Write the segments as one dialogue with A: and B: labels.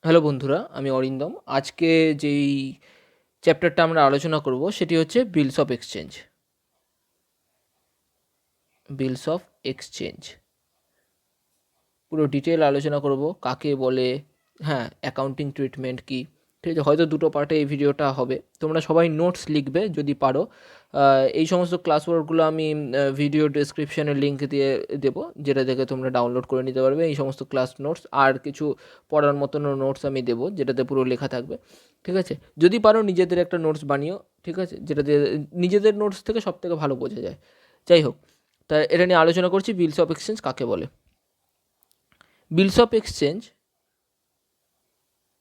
A: Hello বন্ধুরা, আমি অরিন্দম। আজকে যেই চ্যাপ্টারটা আমরা আলোচনা করব সেটি হচ্ছে bills of exchange. Bills of exchange পুরো ডিটেল আলোচনা করব, কাকে বলে, হ্যাঁ, অ্যাকাউন্টিং ট্রিটমেন্ট কি। ঠিক আছে, হয়তো দুটো পার্টে এই ভিডিওটা হবে। তোমরা সবাই নোটস লিখবে যদি পারো। এই সমস্ত ক্লাস ওয়ার্কগুলো আমি ভিডিও ডেসক্রিপশানে লিঙ্ক দিয়ে দেবো, যেটা দেখে তোমরা ডাউনলোড করে নিতে পারবে এই সমস্ত ক্লাস নোটস। আর কিছু পড়ার মতনও নোটস আমি দেবো, যেটাতে পুরো লেখা থাকবে। ঠিক আছে, যদি পারো নিজেদের একটা নোটস বানিও। ঠিক আছে, যেটাতে নিজেদের নোটস থেকে সব থেকে ভালো বোঝা যায়। যাই হোক, তা এটা নিয়ে আলোচনা করছি, বিলস অফ এক্সচেঞ্জ কাকে বলে। বিলস অফ এক্সচেঞ্জ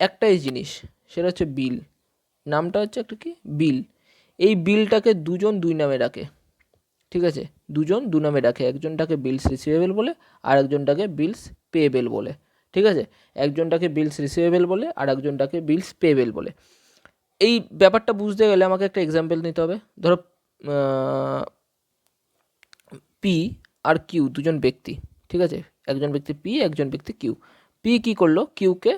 A: একটাই জিনিস, সেটা হচ্ছে বিল। নামটা হচ্ছে একটা কি, বিল। এই বিলটাকে দুজন দুই নামে ডাকে। ঠিক আছে, দুজন দু নামে ডাকে। একজনটাকে বিলস রিসিভেবল বলে, আর একজনটাকে বিলস পেয়েবেল বলে। ঠিক আছে, একজনটাকে বিলস রিসিভেবল বলে, আর একজনটাকে বিলস পেয়েবেল বলে। এই ব্যাপারটা বুঝতে গেলে আমাকে একটা এক্সাম্পল নিতে হবে। ধরো পি আর কিউ দুজন ব্যক্তি। ঠিক আছে, একজন ব্যক্তি পি, একজন ব্যক্তি কিউ। পি কী করলো, কিউকে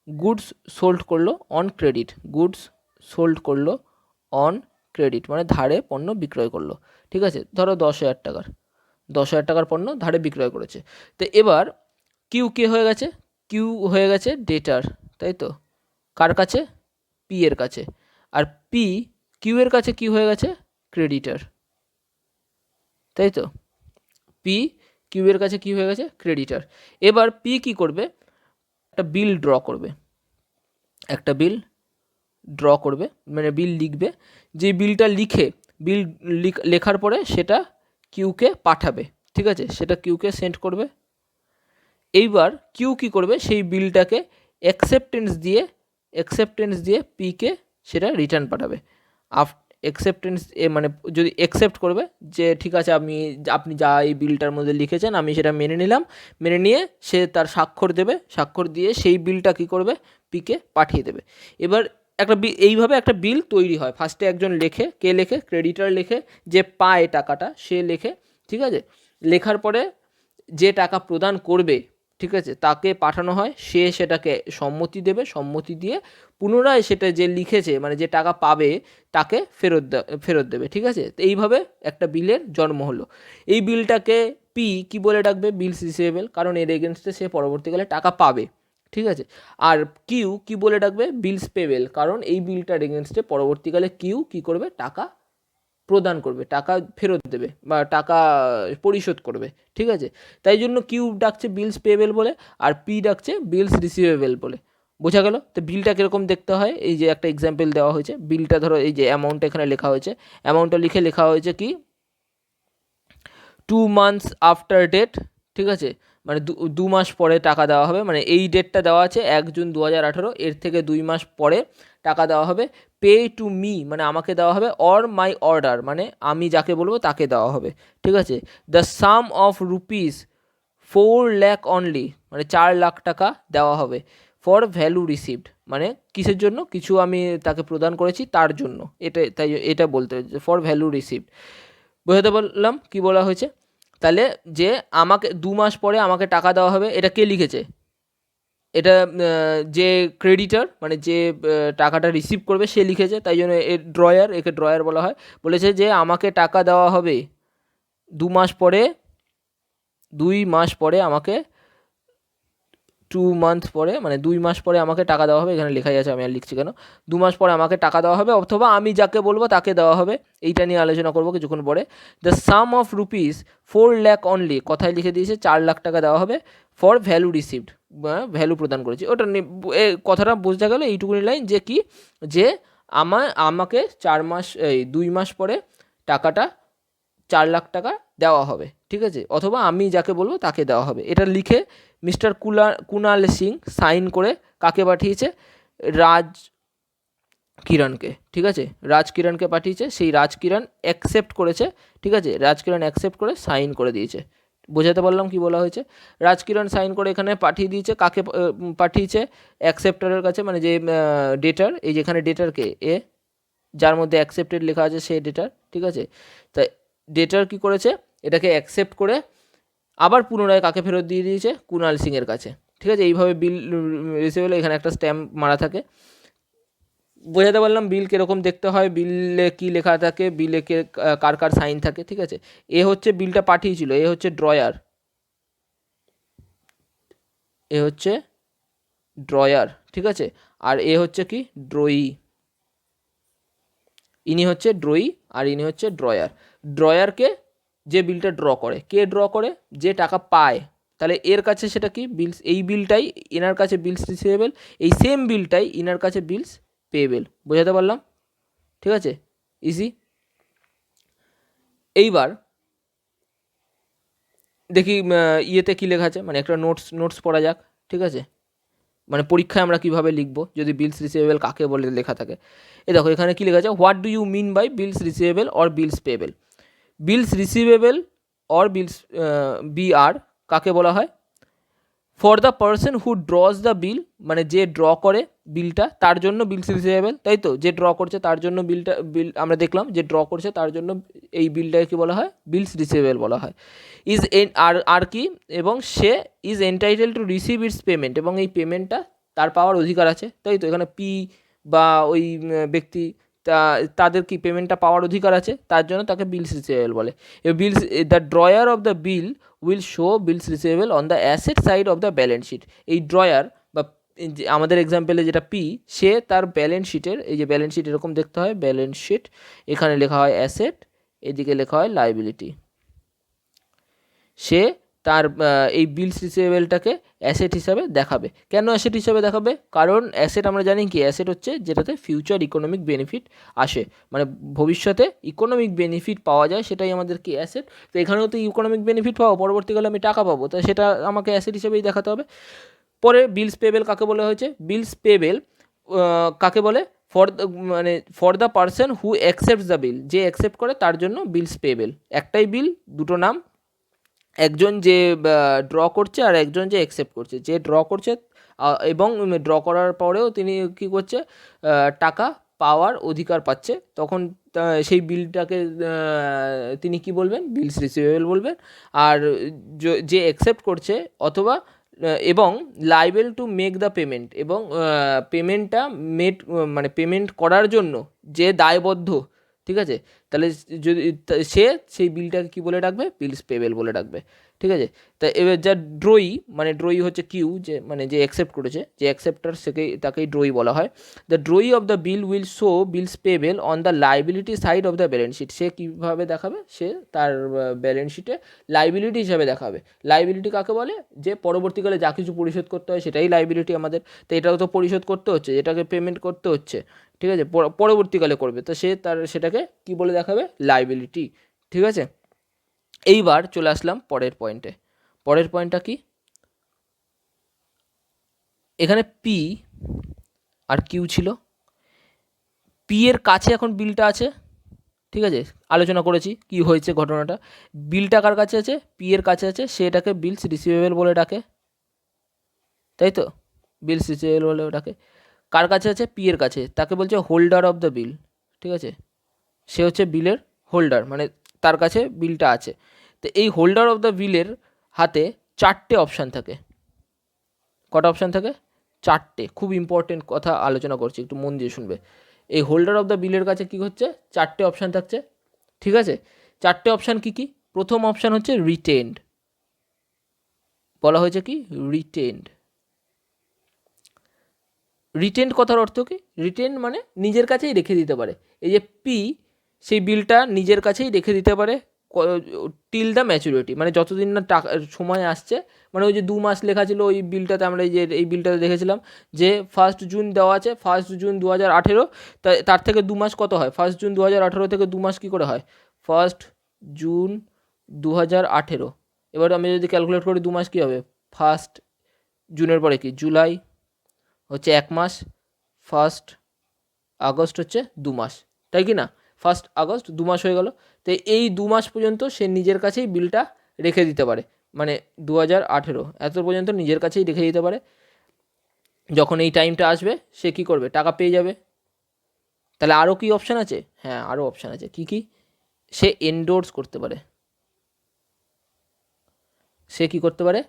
A: গুডস সোল্ড করলো অন ক্রেডিট। গুডস সোল্ড করলো অন ক্রেডিট মানে ধারে পণ্য বিক্রয় করলো। ঠিক আছে, ধরো 10,000 টাকার 10,000 টাকার পণ্য ধারে বিক্রয় করেছে। তো এবার কিউ কে হয়ে গেছে, কিউ হয়ে গেছে ডেটার, তাই তো? কার কাছে? পি এর কাছে। আর পি কিউ এর কাছে কি হয়ে গেছে, ক্রেডিটার, তাই তো? পি কিউ এর কাছে কি হয়ে গেছে, ক্রেডিটার। এবার পি কি করবে, একটা বিল ড্র করবে। একটা বিল ড্র করবে মানে বিল লিখবে। যে বিলটা বিল লেখার পরে সেটা কিউকে পাঠাবে। ঠিক আছে, সেটা কিউকে সেন্ড করবে। এইবার কিউ কী করবে, সেই বিলটাকে অ্যাকসেপ্টেন্স দিয়ে পিকে সেটা রিটার্ন পাঠাবে। অ্যাকসেপ্টেন্স মানে যদি অ্যাকসেপ্ট করবে যে ঠিক আছে, আপনি যা এই বিলটার মধ্যে লিখেছেন আমি সেটা মেনে নিলাম, মেনে নিয়ে সে তার স্বাক্ষর দেবে। স্বাক্ষর দিয়ে সেই বিলটা কী করবে, পিকে পাঠিয়ে দেবে। এবার এইভাবে একটা বিল তৈরি হয়। ফার্স্টে একজন লেখে, কে লেখে, ক্রেডিটার লেখে, যে পায় টাকাটা সে লেখে। ঠিক আছে, লেখার পরে যে টাকা প্রদান করবে, ঠিক আছে, তাকে পাঠানো হয়। সে সেটাকে সম্মতি দেবে, সম্মতি দিয়ে পুনরায় সেটা যে লিখেছে মানে যে টাকা পাবে তাকে ফেরত দেবে। ঠিক আছে, তো এইভাবে একটা বিলের জন্ম হলো। এই বিলটাকে পি কি বলে ডাকবে, বিলস রিসিভেবল, কারণ এর এগেনস্টে সে পরবর্তীকালে টাকা পাবে। ঠিক আছে, আর কিউ কি বলে ডাকবে, বিলস পেবেল, কারণ এই বিলটার এগেনস্টে পরবর্তীকালে কিউ কি করবে, টাকা প্রদান করবে, টাকা ফেরত দেবে বা টাকা পরিশোধ করবে। ঠিক আছে, তাই জন্য কিউ ডাকছে বিলস পেয়েবেল বলে, আর পি ডাকছে বিলস রিসিভেবল বলে। বোঝা গেল? তো বিলটা কীরকম দেখতে হয়, এই যে একটা এক্সাম্পল দেওয়া হয়েছে। বিলটা ধরো এই যে অ্যামাউন্ট এখানে লেখা হয়েছে, অ্যামাউন্টটা লেখা হয়েছে কি 2 months আফটার ডেট। ঠিক আছে, মানে দু মাস পরে টাকা দেওয়া হবে। মানে এই ডেটটা দেওয়া আছে 1 জুন 2018, এর থেকে 2 মাস পরে টাকা দেওয়া হবে। পে টু মি মানে আমাকে দেওয়া হবে, অর মাই অর্ডার মানে আমি যাকে বলবো তাকে দেওয়া হবে। ঠিক আছে, the some of rupees 4 lakh only মানে 4 লাখ টাকা দেওয়া হবে। ফর ভ্যালু রিসিভড মানে কিসের জন্য, কিছু আমি তাকে প্রদান করেছি তার জন্য। তাই এটা বলতে হয়েছে ফর ভ্যালু রিসিভড। বোঝাতে বললাম কি বলা হয়েছে? তাহলে যে আমাকে 2 মাস পরে আমাকে টাকা দেওয়া হবে, এটা কে লিখেছে? এটা যে ক্রেডিটার মানে যে টাকাটা রিসিভ করবে সে লিখেছে। তাই জন্য একে ড্রয়ার বলা হয়। বলেছে যে আমাকে টাকা দেওয়া হবে 2 মাস পরে, 2 মাস পরে আমাকে 2 মান্থ পরে মানে 2 মাস পরে আমাকে টাকা দেওয়া হবে। এখানে লেখাই আছে, আমি আর লিখছি কেন। 2 মাস পরে আমাকে টাকা দেওয়া হবে, অথবা আমি যাকে বলবো তাকে দেওয়া হবে। এইটা নিয়ে আলোচনা করবো কিছুক্ষণ পরে। The some of rupees 4 lakh only, কথায় লিখে দিয়েছে 4 লাখ টাকা দেওয়া হবে। ফর ভ্যালু রিসিভড ভ্যালু প্রদান করেছি। ওটা কথাটা বোঝা গেল এইটুকুনি লাইন, যে কি, যে আমাকে 4 মাস 2 মাস পরে টাকাটা 4 লাখ টাকা দেওয়া হবে। ঠিক আছে, অথবা আমি যাকে বলবো তাকে দেওয়া হবে। এটা লিখে মিস্টার কুনাল সিং সাইন করে কাকে পাঠিয়েছে, রাজ কিরণকে। ঠিক আছে, রাজ কিরণকে পাঠিয়েছে। সেই রাজ কিরণ অ্যাকসেপ্ট করেছে। ঠিক আছে, রাজ কিরণ অ্যাকসেপ্ট করে সাইন করে দিয়েছে। বোঝাতে পারলাম কি বলা হয়েছে? রাজ কিরণ সাইন করে এখানে পাঠিয়ে দিয়েছে। কাকে পাঠিয়েছে? অ্যাকসেপ্টারের কাছে, মানে যে ডেটার। এই যেখানে ডেটারকে যার মধ্যে অ্যাকসেপ্টেড লেখা আছে সে ডেটার। ঠিক আছে, তাই ডেটার কি করেছে, এটাকে অ্যাকসেপ্ট করে আবার পুনরায় কাকে ফেরত দিয়ে দিয়েছে, কুনাল সিংয়ের কাছে। ঠিক আছে, এইভাবে বিল রিসিভেবল এখানে একটা স্ট্যাম্প মারা থাকে। বোঝাতে পারলাম বিল কীরকম দেখতে হয়, বিলে কী লেখা থাকে, বিলে কে কার কার সাইন থাকে। ঠিক আছে, এ হচ্ছে বিলটা পাঠিয়েছিল, এ হচ্ছে ড্রয়ার, এ হচ্ছে ড্রয়ার। ঠিক আছে, আর এ হচ্ছে কি ড্রয়ি, ইনি হচ্ছে ড্রয়ি আর ইনি হচ্ছে ড্রয়ার। ড্রয়ারকে যে বিলটা ড্র করে, কে ড্র করে, যে টাকা পায়। তাহলে এর কাছে সেটা কি বিলস, এই বিলটাই এনার কাছে বিলস রিসিভেবল, এই সেম বিলটাই ইনার কাছে বিলস পেয়েবেল। বোঝাতে পারলাম? ঠিক আছে, ইজি। এইবার দেখি ইয়েতে কী লেখা আছে, মানে একটা নোটস পড়া যাক। ঠিক আছে, মানে পরীক্ষায় আমরা কীভাবে লিখব যদি বিলস রিসিভেবল কাকে বলে লেখা থাকে। এই দেখো এখানে কী লেখা আছে, what do you mean by bills receivable or bills payable. Bills receivable or bills BR কাকে বলা হয়? For the person who draws the bill, মানে যে ড্র করে বিলটা তার জন্য বিলস রিসিভেবল, তাই তো? যে ড্র করছে তার জন্য বিল আমরা দেখলাম, যে ড্র করছে তার জন্য এই বিলটাকে কী বলা হয়? বিলস রিসিভেবল বলা হয়। ইজ আর কি, এবং সে is entitled to receive its payment, এবং এই পেমেন্টটা তার পাওয়ার অধিকার আছে, তাই তো? এখানে পি বা ওই ব্যক্তি তাদের কি পেমেন্টটা পাওয়ার অধিকার আছে, তার জন্য তাকে বিলস রিসিভেবল বলে। Bills, the drawer of the bill will show bills receivable on the asset side of the balance sheet. এই ড্রয়ার বা আমাদের এক্সাম্পলে যেটা পি, সে তার ব্যালেন্স শিটের, এই যে ব্যালেন্স শিট এরকম দেখতে হয়, ব্যালেন্স শিট, এখানে লেখা হয় অ্যাসেট, এদিকে লেখা হয় লাইবিলিটি। সে তার এই বিলস রিসিভেবলটাকে অ্যাসেট হিসাবে দেখাবে। কেন অ্যাসেট হিসাবে দেখাবে? কারণ অ্যাসেট আমরা জানি কি, অ্যাসেট হচ্ছে যেটাতে ফিউচার ইকোনমিক বেনিফিট আসে, মানে ভবিষ্যতে ইকোনমিক বেনিফিট পাওয়া যায়, সেটাই আমাদের কি অ্যাসেট। তো এখানেও তো ইকোনমিক বেনিফিট পাবো, পরবর্তীকালে আমি টাকা পাবো, তো সেটা আমাকে অ্যাসেট হিসেবেই দেখাতে হবে। পরে বিলস পেবেল কাকে বলা হয়েছে? বিলস পেবেল কাকে বলে? মানে for the person who accepts the বিল, যে অ্যাকসেপ্ট করে তার জন্য বিলস পেবেল। একটাই বিল, দুটো নাম, একজন যে ড্র করছে আর একজন যে অ্যাকসেপ্ট করছে। যে ড্র করছে এবং ড্র করার পরেও তিনি কী করছে, টাকা পাওয়ার অধিকার পাচ্ছে, তখন সেই বিলটাকে তিনি কি বলবেন? বিলস রিসিভেবল বলবেন। আর যে অ্যাকসেপ্ট করছে অথবা এবং liable to make the payment, এবং পেমেন্টটা মানে পেমেন্ট করার জন্য যে দায়বদ্ধ। ঠিক আছে, তাহলে যদি সে সেই বিলটাকে কী বলে ডাকবে? বিলস পেবেল বলে ডাকবে। ঠিক আছে, তা এবার যা ড্রয়ি, মানে ড্রয়ি হচ্ছে কিউ, যে মানে যে অ্যাকসেপ্ট করেছে, যে অ্যাকসেপ্টার তাকেই ড্রয়ি বলা হয়। The drawee of the bill will show bills payable on the liability side of the balance sheet. সে কীভাবে দেখাবে? সে তার ব্যালেন্স শিটে লাইবিলিটি হিসাবে দেখাবে। লাইবিলিটি কাকে বলে? যে পরবর্তীকালে যা কিছু পরিশোধ করতে হয় সেটাই লাইবিলিটি আমাদের। তো এটাও তো পরিশোধ করতে হচ্ছে, এটাকে পেমেন্ট করতে হচ্ছে। ঠিক আছে, পরবর্তীকালে করবে, তো সে তার সেটাকে কি বলে দেখাবে? লাইবিলিটি। ঠিক আছে, এইবার চলে আসলাম পরের পয়েন্টে। পরের পয়েন্টটা কি? এখানে পি আর কিউ ছিল, পি এর কাছে এখন বিলটা আছে। ঠিক আছে, আলোচনা করেছি কি হয়েছে ঘটনাটা। বিলটা কার কাছে আছে? পি এর কাছে আছে, সে এটাকে বিলস রিসিভেবল বলে ডাকে, তাই তো? বিলস রিসিভেবল বলে ডাকে। কার কাছে আছে? পি এর কাছে, তাকে বলছে হোল্ডার অফ দ্য বিল। ঠিক আছে, সে হচ্ছে বিলের হোল্ডার, মানে তার কাছে বিলটা আছে। তো এই হোল্ডার অফ দ্য বিলের হাতে চারটে অপশান থাকে। কটা অপশান থাকে? চারটে। খুব ইম্পর্টেন্ট কথা আলোচনা করছি, একটু মন দিয়ে শুনবে। এই হোল্ডার অফ দ্য বিলের কাছে কী হচ্ছে? চারটে অপশান থাকছে। ঠিক আছে, চারটে অপশান কী কী? প্রথম অপশান হচ্ছে রিটেন্ড, বলা হয়েছে কি রিটেন্ড। রিটেন্ড কথার অর্থ কি? রিটেন্ড মানে নিজের কাছেই রেখে দিতে পারে। এই যে পি, সেই বিলটা নিজের কাছেই রেখে দিতে পারে টিল দ্য ম্যাচুরিটি, মানে যতদিন না টাকা সময় আসছে। মানে ওই যে 2 মাস লেখা ছিল ওই বিলটাতে, আমরা এই বিলটাতে দেখেছিলাম যে 1 জুন দেওয়া আছে, 1 জুন 2018। তার থেকে 2 মাস কত হয়? 1 জুন 2018 থেকে 2 মাস কী করে হয়? 1 জুন 2018, এবার আমি যদি ক্যালকুলেট করি 2 মাস কী হবে? 1 জুনের পরে কি জুলাই হচ্ছে 1 মাস, 1 আগস্ট হচ্ছে 2 মাস, তাই কি না? 1 আগস্ট 2 মাস হয়ে গেল। তো এই 2 মাস পর্যন্ত সে নিজের কাছেই বিলটা রেখে দিতে পারে, মানে 2018 এত পর্যন্ত নিজের কাছেই রেখে দিতে পারে। যখন এই টাইমটা আসবে সে কী করবে? টাকা পেয়ে যাবে। তাহলে আরও কি অপশান আছে? হ্যাঁ, আরও অপশান আছে। কী কী? সে এন্ডোর্স করতে পারে। সে কী করতে পারে?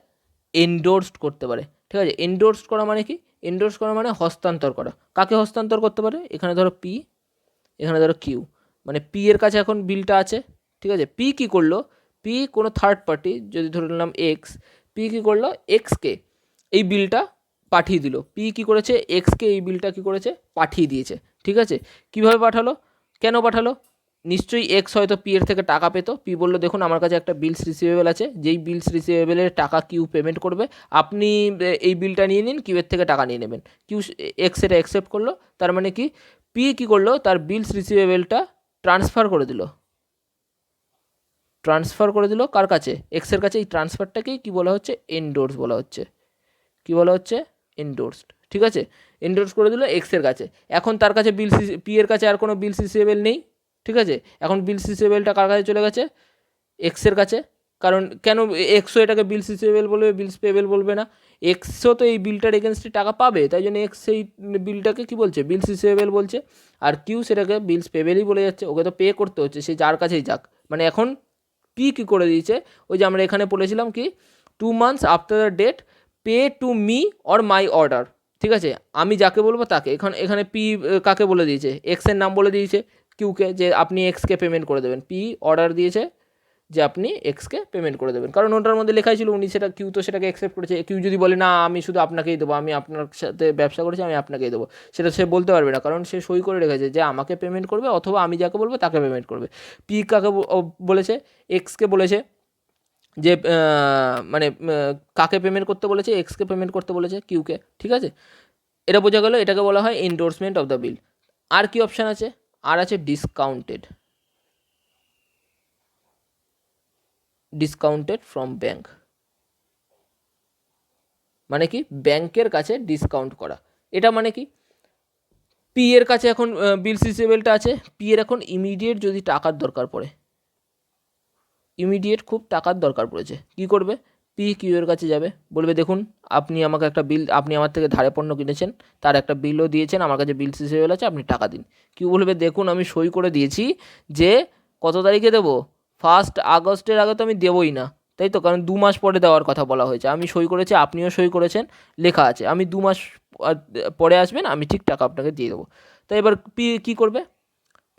A: এন্ডোর্সড করতে পারে। ঠিক আছে। এন্ডোর্স করা মানে কি? এন্ডোর্স করা মানে হস্তান্তর করা। কাকে হস্তান্তর করতে পারে? এখানে ধরো পি, এখানে ধরো কিউ, মানে পি এর কাছে এখন বিলটা আছে, ঠিক আছে। পি কী করলো? পি কোনো থার্ড পার্টি, যদি ধরে নিলাম এক্স, পি কী করলো? এক্সকে এই বিলটা পাঠিয়ে দিল। পি কী করেছে? এক্সকে এই বিলটা কী করেছে? পাঠিয়ে দিয়েছে, ঠিক আছে। কীভাবে পাঠালো? কেন পাঠালো? নিশ্চয়ই এক্স হয়তো পি এর থেকে টাকা পেতো। পি বললো দেখুন আমার কাছে একটা বিলস রিসিভেবল আছে, যেই বিলস রিসিভেবলের টাকা কিউ পেমেন্ট করবে, আপনি এই বিলটা নিয়ে নিন, কিউ এর থেকে টাকা নিয়ে নেবেন। কিউ এক্স এটা অ্যাকসেপ্ট করলো। তার মানে কি? পি কী করলো? তার বিলস রিসিভেবলটা ট্রান্সফার করে দিল। ট্রান্সফার করে দিল কার কাছে? এক্সের কাছে। এই ট্রান্সফারটাকেই কী বলা হচ্ছে? এন্ডোর্স বলা হচ্ছে। কী বলা হচ্ছে? এন্ডোর্সড, ঠিক আছে। এন্ডোর্স করে দিল এক্সের কাছে। এখন তার কাছে বিলস, পি এর কাছে আর কোনো বিলস রিসিভেবল নেই, ঠিক আছে। এখন বিলস রিসিভেবলটা কার কাছে চলে গেছে? এক্সের কাছে। কারণ কেন? এক্সও এটাকে বিলস রিসিভেবল বলবে, বিলস পেবেল বলবে না। এক্সও তো এই বিলটার এগেনস্টে টাকা পাবে, তাই জন্য এক্স সেই বিলটাকে কী বলছে? বিলস রিসিভেবল বলছে। আর কিউ সেটাকে বিলস পেবেলই বলে যাচ্ছে, ওকে তো পে করতে হচ্ছে, সে যার কাছেই যাক। মানে এখন পি কী করে দিয়েছে? ওই যে আমরা এখানে বলেছিলাম কি, 2 months after the date pay to me or my order, ঠিক আছে। আমি যাকে বলবো তাকে। এখানে পি কাকে বলে দিয়েছে? এক্সের নাম বলে দিয়েছে কিউকে, যে আপনি এক্সকে পেমেন্ট করে দেবেন। পি অর্ডার দিয়েছে যে আপনি এক্সকে পেমেন্ট করে দেবেন, কারণ ওটার মধ্যে লেখাই ছিল, উনি সেটা, কিউ তো সেটাকে অ্যাকসেপ্ট করেছে। কিউ যদি বলে না আমি শুধু আপনাকেই দেবো, আমি আপনার সাথে ব্যবসা করেছি, আমি আপনাকেই দেবো, সেটা সে বলতে পারবে না, কারণ সে সই করে রেখেছে যে আমাকে পেমেন্ট করবে, অথবা আমি যাকে বলবো তাকে পেমেন্ট করবে। পি কাকে বলেছে? এক্সকে বলেছে যে মানে কাকে পেমেন্ট করতে বলেছে? এক্সকে পেমেন্ট করতে বলেছে, কিউকে, ঠিক আছে। এটা বোঝা গেল, এটাকে বলা হয় এন্ডোর্সমেন্ট অফ দ্য বিল। আর কি অপশান আছে? আর আছে ডিসকাউন্টেড। ডিসকাউন্টেড ফ্রম ব্যাঙ্ক মানে কি? ব্যাংকের কাছে ডিসকাউন্ট করা। এটা মানে কি? পি এর কাছে এখন বিলস রিসিভেবলটা আছে, পি এর এখন ইমিডিয়েট যদি টাকার দরকার পড়ে, ইমিডিয়েট খুব টাকার দরকার পড়েছে, কি করবে? পি কিউ এর কাছে যাবে, বলবে দেখুন আপনি আমাকে একটা বিল, আপনি আমার থেকে ধারে পণ্য কিনেছেন, তার একটা বিলও দিয়েছেন, আমার কাছে বিলস রিসিভেবল আছে, আপনি টাকা দিন। কিউ বলবে দেখুন আমি সই করে দিয়েছি যে কত তারিখে দেবো? 1 আগস্টের আগে তো আমি দেবোই না, তাই তো, কারণ 2 মাস পরে দেওয়ার কথা বলা হয়েছে, আমি সই করেছি, আপনিও সই করেছেন, লেখা আছে আমি 2 মাস পরে আসবেন, আমি ঠিক টাকা আপনাকে দিয়ে দেবো। তাই এবার পি কী করবে?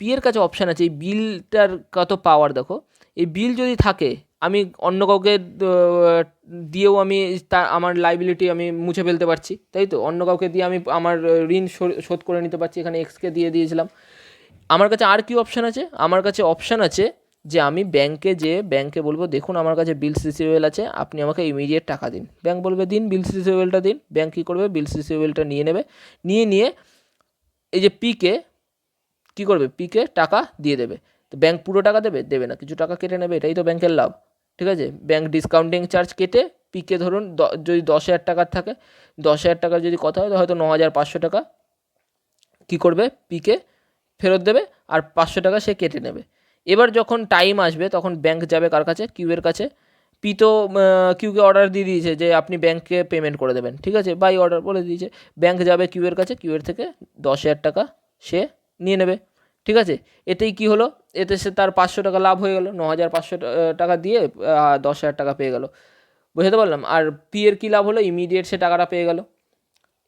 A: পি এর কাছে অপশান আছে, এই বিলটার কত পাওয়ার দেখো। এই বিল যদি থাকে, আমি অন্য কাউকে দিয়েও আমি আমার লাইবিলিটি আমি মুছে ফেলতে পারছি, তাই তো। অন্য কাউকে দিয়ে আমি আমার ঋণ শোধ করে নিতে পারছি, এখানে এক্সকে দিয়ে দিয়েছিলাম। আমার কাছে আর কি অপশান আছে? আমার কাছে অপশান আছে যে আমি ব্যাংকে বলবো দেখুন আমার কাছে বিলস রিসিভেবল আছে, আপনি আমাকে ইমিডিয়েট টাকা দিন। ব্যাংক বলবে দিন বিলস রিসিভেবলটা দিন। ব্যাংক কী করবে? বিলস রিসিভেবলটা নিয়ে নেবে, নিয়ে এই যে পিকে কী করবে? পিকে টাকা দিয়ে দেবে। তো ব্যাংক পুরো টাকা দেবে? দেবে না, কিছু টাকা কেটে নেবে, এটাই তো ব্যাংকের লাভ, ঠিক আছে। ব্যাংক ডিসকাউন্টিং চার্জ কেটে পিকে ধরুন যদি 10,000 টাকার থাকে, 10,000 টাকার যদি কথা হয় তো হয়তো 9,500 টাকা কী করবে? পিকে ফেরত দেবে, আর 500 টাকা সে কেটে নেবে। এবার যখন টাইম আসবে তখন ব্যাংক যাবে কার কাছে? কিউয়ের কাছে। পি তো কিউকে অর্ডার দিয়ে দিয়েছে যে আপনি ব্যাংককে পেমেন্ট করে দেবেন, ঠিক আছে, বাই অর্ডার বলে দিয়েছে। ব্যাংক যাবে কিউয়ের কাছে, কিউয়ের থেকে 10,000 টাকা সে নিয়ে নেবে, ঠিক আছে। এতেই কি হলো? এতে সে তার 500 টাকা লাভ হয়ে গেল, 9,500 টাকা দিয়ে 10,000 টাকা পেয়ে গেল, বুঝতে পারলাম। আর পি এর কী লাভ হলো? ইমিডিয়েট সে টাকাটা পেয়ে গেল।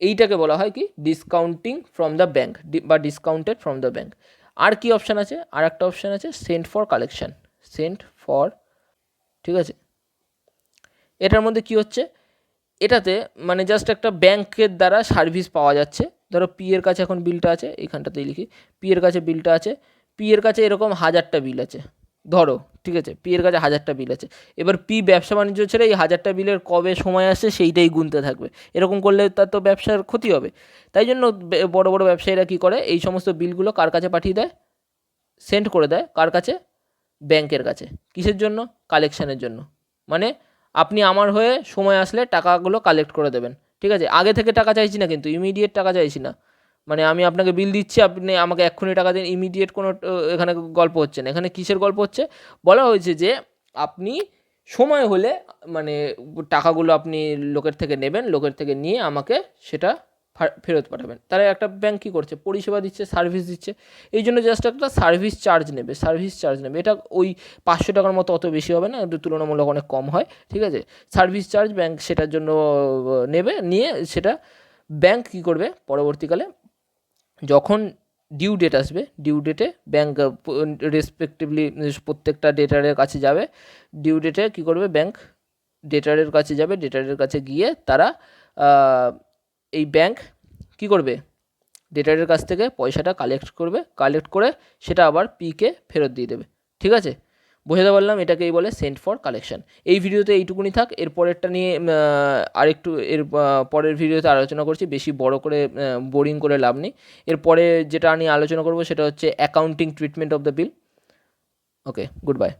A: এইটাকে বলা হয় কি? ডিসকাউন্টিং ফ্রম দ্য ব্যাঙ্ক বা ডিসকাউন্টেড ফ্রম দ্য ব্যাঙ্ক। আর কি অপশান আছে? আর একটা অপশান আছে Saint for collection. Saint for, ঠিক আছে। এটার মধ্যে কি হচ্ছে? এটাতে মানে জাস্ট একটা ব্যাংকের দ্বারা সার্ভিস পাওয়া যাচ্ছে। ধরো পি এর কাছে এখন বিলটা আছে, এইখানটাতেই লিখি, পি এর কাছে বিলটা আছে, পি এর কাছে এরকম 1000টা বিল আছে ধরো, ঠিক আছে, পি এর কাছে 1000টা বিল আছে। এবার পি ব্যবসা বাণিজ্য ছেড়ে এই 1000টা বিলের কবে সময় আসছে সেইটাই গুনতে থাকবে। এরকম করলে তার তো ব্যবসার ক্ষতি হবে। তাই জন্য বড় বড় ব্যবসায়ীরা কী করে? এই সমস্ত বিলগুলো কার কাছে পাঠিয়ে দেয়? সেন্ড করে দেয় কার কাছে? ব্যাংকের কাছে। কিসের জন্য? কালেকশানের জন্য। মানে আপনি আমার হয়ে সময় আসলে টাকাগুলো কালেক্ট করে দেবেন, ঠিক আছে। আগে থেকে টাকা চাইছি না, কিন্তু ইমিডিয়েট টাকা চাইছি না। মানে আমি আপনাকে বিল দিচ্ছি, আপনি আমাকে এক্ষুনি টাকা দিন, ইমিডিয়েট কোনো এখানে গল্প হচ্ছে না। এখানে কিসের গল্প হচ্ছে? বলা হয়েছে যে আপনি সময় হলে মানে টাকাগুলো আপনি লোকের থেকে নেবেন, লোকের থেকে নিয়ে আমাকে সেটা ফেরত পাঠাবেন। তারা একটা ব্যাংক কী করছে, পরিষেবা দিচ্ছে, সার্ভিস দিচ্ছে, এই জন্য জাস্ট একটা সার্ভিস চার্জ নেবে। এটা ওই 500 টাকার মতো অত বেশি হবে না, কিন্তু তুলনামূলক অনেক কম হয়, ঠিক আছে। সার্ভিস চার্জ ব্যাংক সেটার জন্য নেবে, নিয়ে সেটা ব্যাংক কী করবে পরবর্তীকালে যখন ডিউ ডেট আসবে, ডিউ ডেটে ব্যাংক রেসপেক্টিভলি প্রত্যেকটা ডেটারের কাছে যাবে, ডিউ ডেটে কী করবে ব্যাংক ডেটারের কাছে যাবে, ডেটারের কাছে গিয়ে তারা এই ব্যাংক কী করবে, ডেটারের কাছ থেকে পয়সাটা কালেক্ট করে সেটা আবার পিকে ফেরত দিয়ে দেবে, ঠিক আছে। বোঝাতে পারলাম, এটাকেই বলে সেন্ট ফর কালেকশন। এই ভিডিওতে এইটুকুনি থাক, এর পরেরটা নিয়ে আরেকটু পরের ভিডিওতে আলোচনা করছি, বেশি বড় করে বোরিং করে লাভ নেই। এরপরে যেটা নিয়ে আলোচনা করব সেটা হচ্ছে accounting treatment of the bill. Okay, good bye.